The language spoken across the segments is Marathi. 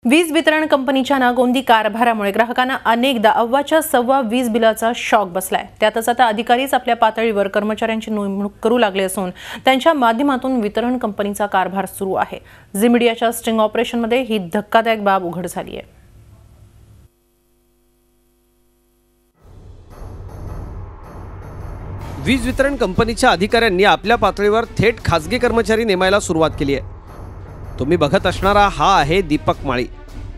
वीज वितरण कंपनीच्या नागोंदी कारभारामुळे ग्राहकांना अनेकदा अव्वाच्या सव्वा वीज बिलाचा शॉक बसलाय। त्यातच आता अधिकारीच आपल्या पातळीवर कर्मचाऱ्यांची नेमणूक करू लागले असून त्यांच्या माध्यमातून वितरण कंपनीचा कारभार सुरू आहे। झी मीडियाच्या स्टिंग ऑपरेशनमध्ये ही धक्कादायक बाब उघड झाली आहे। वीज वितरण कंपनीच्या अधिकाऱ्यांनी आपल्या पातळीवर थेट खासगी कर्मचारी नेमायला सुरुवात केली आहे। तुम्ही बघत असणारा हा आहे दीपक माळी।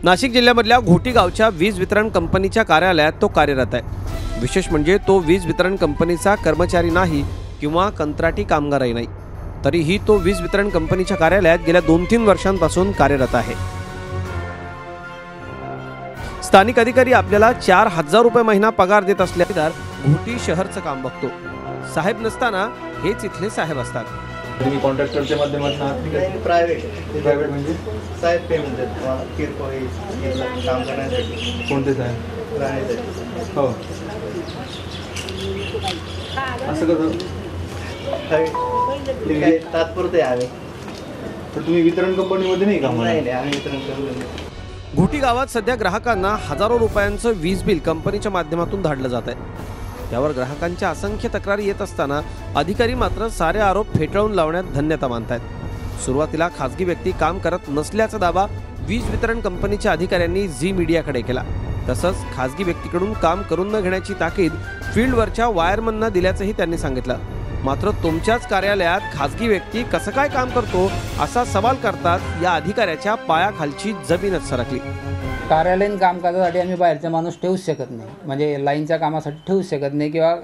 नाशिक जिल्ह्यामधल्या घोटी गावच्या वीज वितरण कंपनीच्या कार्यालयात तो कार्यरत आहे। विशेष म्हणजे तो वीज वितरण कंपनीचा कर्मचारी नाही किंवा कंत्राटी कामगारही नाही, तरीही तो वीज वितरण कंपनीच्या कार्यालयात गेल्या 2-3 वर्षांपासून कार्यरत आहे। स्थानिक अधिकारी आपल्याला 4000 रुपये महिना पगार देत असल्याने घोटी शहरचं काम बघतो। साहेब नसताना हेच इथले साहेब असतात। तुम्ही कॉन्ट्रॅक्टरच्या माध्यमातून आहात की प्रायव्हेट म्हणजे साहेब पेमेंट देतात किरकोळ काम करण्यासाठी। कोणते साहेब? राहण्यासाठी। हो, असं कसं काय तात्पुरते आहे? तर तुम्ही वितरण कंपनीमध्ये नाही का? नाही, आम्ही वितरण कंपनी। घोटी गावात सध्या ग्राहकांना हजारो रुपयांचं वीज बिल कंपनीच्या माध्यमातून धाडलं जात आहे। त्यावर ग्राहकांच्या असंख्य तक्रारी येत असताना अधिकारी मात्र सारे आरोप फेटाळून लावण्यात धन्यता मानतायत। सुरुवातीला खासगी व्यक्ती काम करत नसल्याचा दावा वीज वितरण कंपनीच्या अधिकाऱ्यांनी झी मीडियाकडे केला। तसंच खासगी व्यक्तीकडून काम करून न घेण्याची ताकीद फील्डवरच्या वायरमनना दिल्याचंही त्यांनी सांगितलं। मात्र तुमच्याच कार्यालयात खासगी व्यक्ती कसं काय काम करतो असा सवाल करतात या अधिकाऱ्याच्या पायाखालची जमीनच सरकली। कार्यालयीन कामकाजासाठी आम्ही बाहेरचा माणूस ठेवूच शकत नाही, म्हणजे लाईनच्या कामासाठी ठेवू शकत नाही किंवा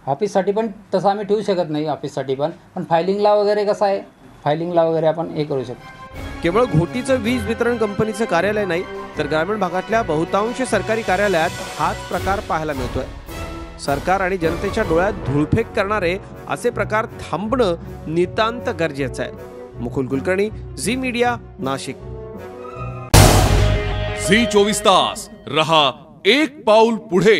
ऑफिससाठी पण तसं आम्ही ठेवू शकत नाही। ऑफिससाठी पण फायलिंगला वगैरे कसं आहे, फायलिंगला वगैरे आपण हे करू शकतो। केवळ घोटीचं वीज वितरण कंपनीचं कार्यालय नाही तर ग्रामीण भागातल्या बहुतांश सरकारी कार्यालयात हाच प्रकार पाहायला मिळतोय। सरकार आणि जनतेच्या डोळ्यात धूळफेक करणारे असे प्रकार थांबणं नितांत गरजेचं आहे। मुकुल कुलकर्णी, झी मीडिया, नाशिक। झी 24 तास रहा एक पाऊल पुढे।